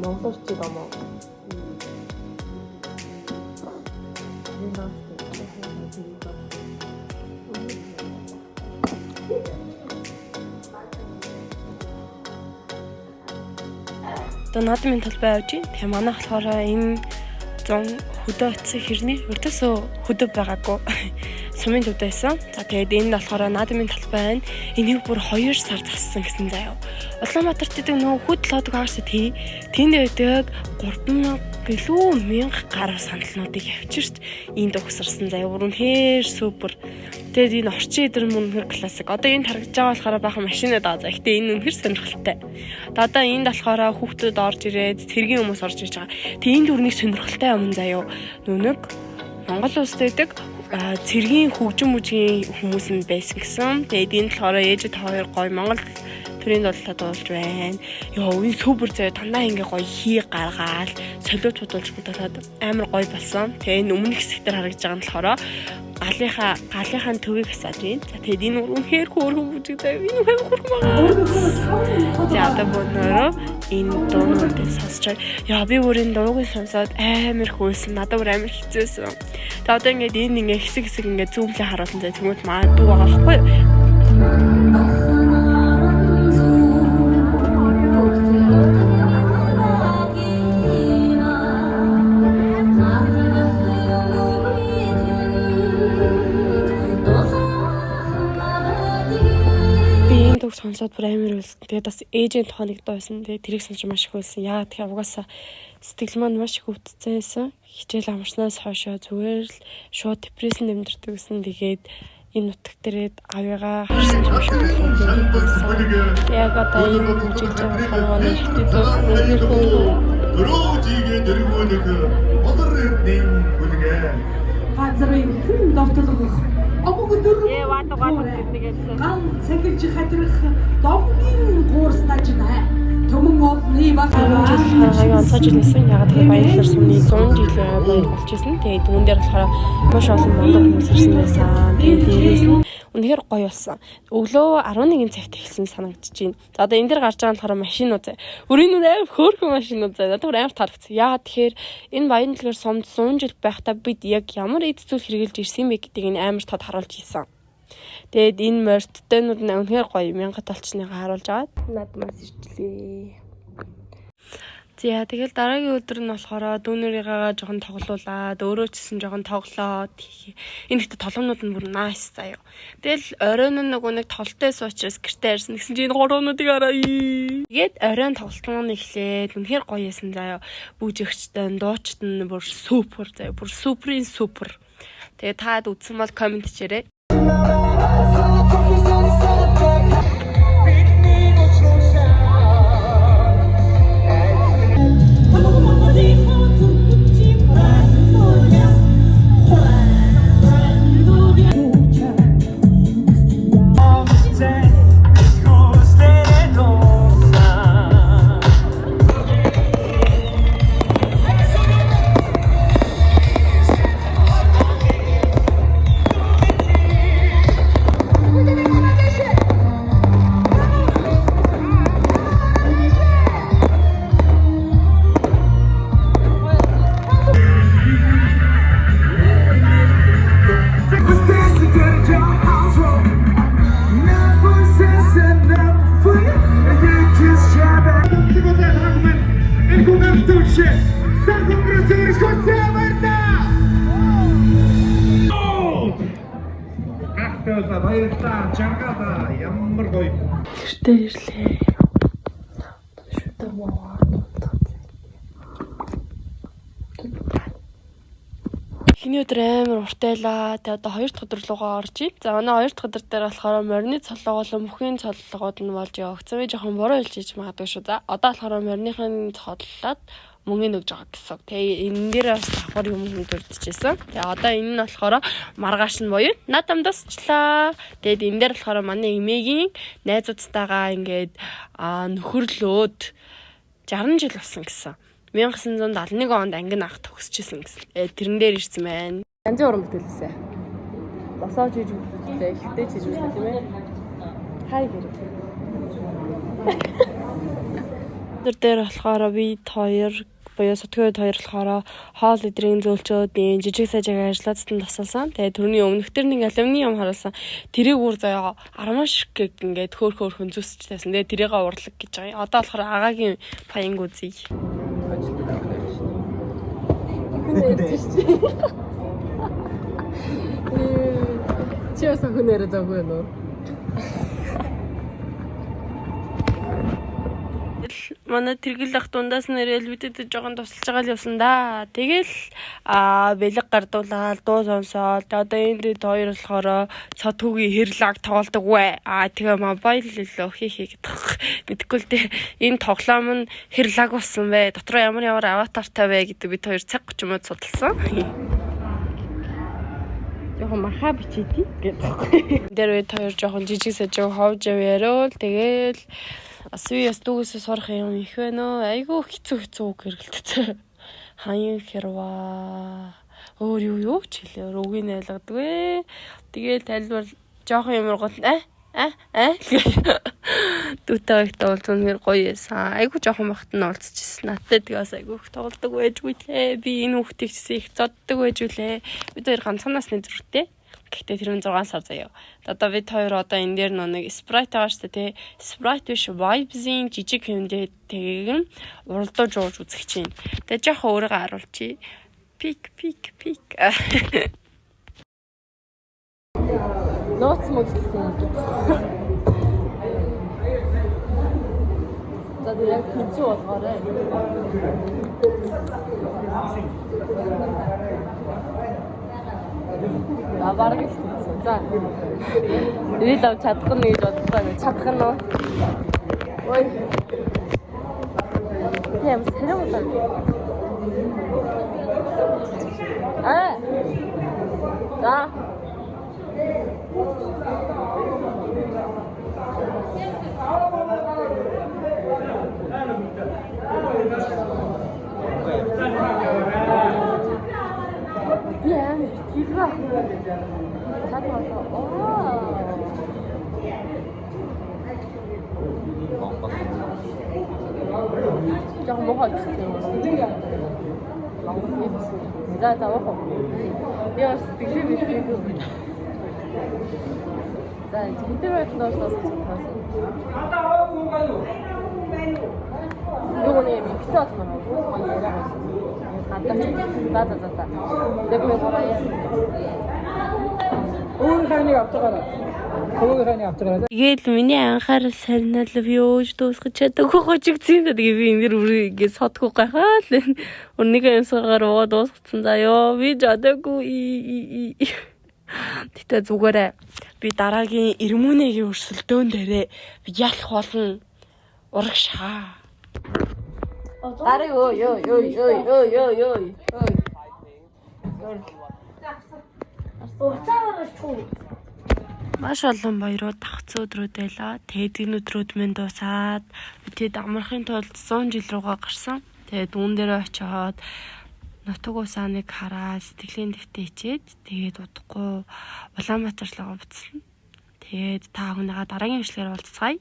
Монголчууд ама. Одоо наадмын талбай авч ийн. Тэгээ манайх болохоор энэ 100 хөдөө очисан хэрний өртөөсөө хөдөө байгаагүй. Сумын төвд байсан. За тэгээд энэ болохоор наадмын талбай байна. Энийг бүр 2 сар зассан гэсэн заяа. Улаанбаатарт гэдэг нөгөө хөд лодог хаагаас тэнд байдаг 3000 гэлүү 1000 гаруй сандалнуудыг авчирч энд угсарсан заяа. Үнэхээр супер. Тэгээд энэ орчин идэр үнэхээр классик. Одоо энэ харагдаж байгаа болохоор баахан машинаа даа. За гэхдээ энэ үнэхээр сонирхолтой. Одоо энд болохоор хүүхдүүд орж ирээд цэргийн хүмүүс орж ирж байгаа. Тэгээд энэ дүрнийг сонирхолтой юм заяа. Нүг Монгол улсад байдаг цэргийн хөгжим мүжгийн хүмүүс нь байсан гэсэн. Тэгээд энэ болохоор ээжид хоёр гоё Монгол төрийн дуулалтад дуулж байна. Йоо, энэ супер заяа дандаа ингээ гоё хий гаргаал, солиод бодуулж бодолоод амар гоё болсон. Тэгээд энэ өмнөх хэсэгтэр харагдаж байгаа нь болохоор галынхаа төвийг хасаад байна. За тэгээд энэ үнэхээр хөөрхөн бүжигтэй. Энэ үнэхээр хөөрхөн байгаа. За одоо бонороо энэ дуунуудыг сонсчоо. Яа, би бүрийн дууг сонсоод амар хөөсөн. Надад бүр амар хэцүүсэн. Тэгээд одоо ингээ хэсэг ингээ зүүмлээ харуулсан. За тэгмэд маа дүү байгаа байхгүй юу? Сонсоод бүр амар үлсэн. Тэгээд бас ээжийн тухайг дуусан. Тэгээд тэрийг сонсож маш их үлсэн. Яа тэгэхээр угаасаа сэтгэл маань маш их өвдсөн байсан. Хичээл амарснаас хойшоо зүгээр л шууд депрессэн дэмжирдэг гэсэн. Тэгээд энэ нутаг дээрээ авьяага харсан юм шиг болсон. Яг одоо энэ бүжиглж байгаа манай хэвтээ дөрөөжигээ дэргүүлэх болор эрдний бүлгээ. Газрын хэн довтлох ган цэглэж хадрах домгийн гуурстаж нэ төмөн олны багаа онцгой жил нэсэн. Яг тэгээ баярлалаар сумны 100 жил баяр болж исэн. Тэгээ түүн дээр болохоор маш олон монгол хүмүүс ирсэн байсан. Тэгээ дээрээс нь үнэхээр гоё болсон. Өглөө 11 цагт эхэлсэн санагдаж байна. За одоо энэ дээр гарч байгаа нь болохоор машинууд заа. Өрийн нүр амар хөөрхөн машинууд заа. Надад амар таалагдсан. Яагаад тэгэхээр энэ баян дэлгэр сумд 100 жил байхдаа бид яг ямар эд зүйл хэрэгжилж ирсэн бэ гэдгийг амар тод харуулж ийсэн. Тэгээд энэ морьтойнууд нь үнэхээр гоё мянгат толчныгаа харуулж агаад надмаас ирчлээ. За тэгэл дараагийн өдөр нь болохоор дүүнэрийгээ жоохон тоглуулаад өөрөө ч гэсэн жоохон тоглоод энэ ихтэй толгонууд нь бүр nice заяа. Тэгэл оройн нь нөгөө нэг тоглолтойс учраас гэртээ ирсэн. Тэгсэн чинь энэ гороонуудыг хараа. Тэгээд оройн тоглолтын эхлээд үнэхээр гоё байсан заяа. Бүжигчтэй, дуучт нь бүр супер заяа. Бүр суперийн супер. Тэгээд таад үзсэн бол комент хийрээ. Баярлалаа. Чангада ямар гоё. Гэртээ ирлээ. Шүтээ маа. Эхний өдөр амар уртайлаа. Тэгээ одоо 2 дахь өдөр руугаа орж ий. За манай 2 дахь өдөр дээр болохоор морины цоллого болон мөхийн цоллогууд нь болж явагдсан. Би жоохон буруу хэлж магадгүй шүү. За одоо болохоор мориныхын цоллоод мөнгө өгж байгаа гэсэн. Тэгээ энэ дээр бас давхар юм дурдчихсан. Тэгээ одоо энэ нь болохоор маргааш нь буюу надам дусчлаа. Тэгээд энэ дээр болохоор манай эмээгийн найзуудтайгаа ингээд нөхөрлөөд 60 жил болсон гэсэн. 1971 онд анги наах төгсчихсэн гэсэн. Тэрэн дээр ирсэн байна. Янзын уран бүтээлээсээ. Босоож иж үзлээ. Ихтэй чиж үзлээ тийм ээ. Хай гэрээ. Тэр дээр болохоор бид хоёр буюу сэтгүүд хоёр болохоор хоол идрийн зөөлчөөд жижиг сажиг ажиллаад тань тасалсан. Тэгээ түрүүний өмнөх тэр нэг алюминиум харуулсан. Тэрийг үр заяа армаш гэг ингээд хөөхөн зүсч тайсан. Тэгээ тэрийг урлаг гэж байгаа. Одоо болохоор агагийн паянг үзье. Чи яасан хүнээр заагүй нөө. Манай тэргэл ах дундаас нэрэл бидэд жоохон тусалж байгаа л явсан да. Тэгэл бэлэг гардуулаад дуу сонсоод одоо энэ дэд хоёр болохоор цотгогийн хэрлаг тоглодог вэ. Тэгээ мобайл лөө хий гэдэг. Мэдгүй л дээ. Энэ тоглоом нь хэрлаг болсон бэ. Дотроо ямар аватартай вэ гэдэг бид хоёр цаг 30 минут судалсан. Жоохон маха бичээдий гэдэг. Дээр бид хоёр жоохон жижиг сажиг ховж яриул. Тэгэл асууяс дүүсээ сурах юм их байна. Айгүй хэцүү гэргэлттэй. Хаян хэрваа. Өөр юу ч хэлээ. Рүүгийг найлгадгүй. Тэгэл тайлбар жоохон юмр гол дүүтэй байхдаа бол зүгээр гоё яасан. Айгүй жоохон багт нь уулзчихсан. Надтай тэгээс айгүй их тоглодог байж үлээ. Би энэ хүүхдийг ч их зоддог байж үлээ. Бид хоёр ганцхан насны зүрхтэй. Гэхдээ тэр нь 6 сар заяа. Одоо бид хоёр одоо энэ дээр нэг спрайт байгаа шүү дээ. Спрайт биш vibes-ийн жижиг хэмжээ тэгийг уралдуулж ууж үзэх чинь. Тэгээ жоохон өөрийгөө харуулчих. Пик. Нууц мөдлөх юм. За яг хэцүү болгоорой. Бараг л хэцүү. За. Ээл ав чадах нь гэж бодлоо. Чадах нь уу? Ой. Тийм сэрэв удаа. За. Yeah, тихо. Чадвар. Жоо мохож байна. За вах. Яс бишээ. За интернет нөөцөөс цаасан. Юуны битүүл мөн уу яриа. За. Дэвгүй гараа. Өөрийнхөө авцгаараа. Тэгээд миний анхаарал сарнал вьюж дуусгаж чадаагүй хожигдсан. Тэгээд би энэ үргээ содгүй гайхаа л. Өрнийхөө юмсгаар уугаад дуусгацсан заяа. Би жадаагүй. Тэгтээ зүгээрээ би дараагийн эрмүүнэгийн өрсөлдөөн дээрээ би ялах болно. Урагшаа. Гарыг ой. Маш олон баярууд давхц өдрүүд байлаа. Тэгээд энэ өдрүүд минь дуусаад бид амархын тулд 100 жил руугаа гарсан. Тэгээд дүүн дээр очиод нутаг усааныг хараад сэтгэлийн дэвтэ хичээд тэгээд удахгүй Улаанбаатар руу буцсан. Тэгээд та бүхэндээ дараагийн бичлэгээр уулзцгаая.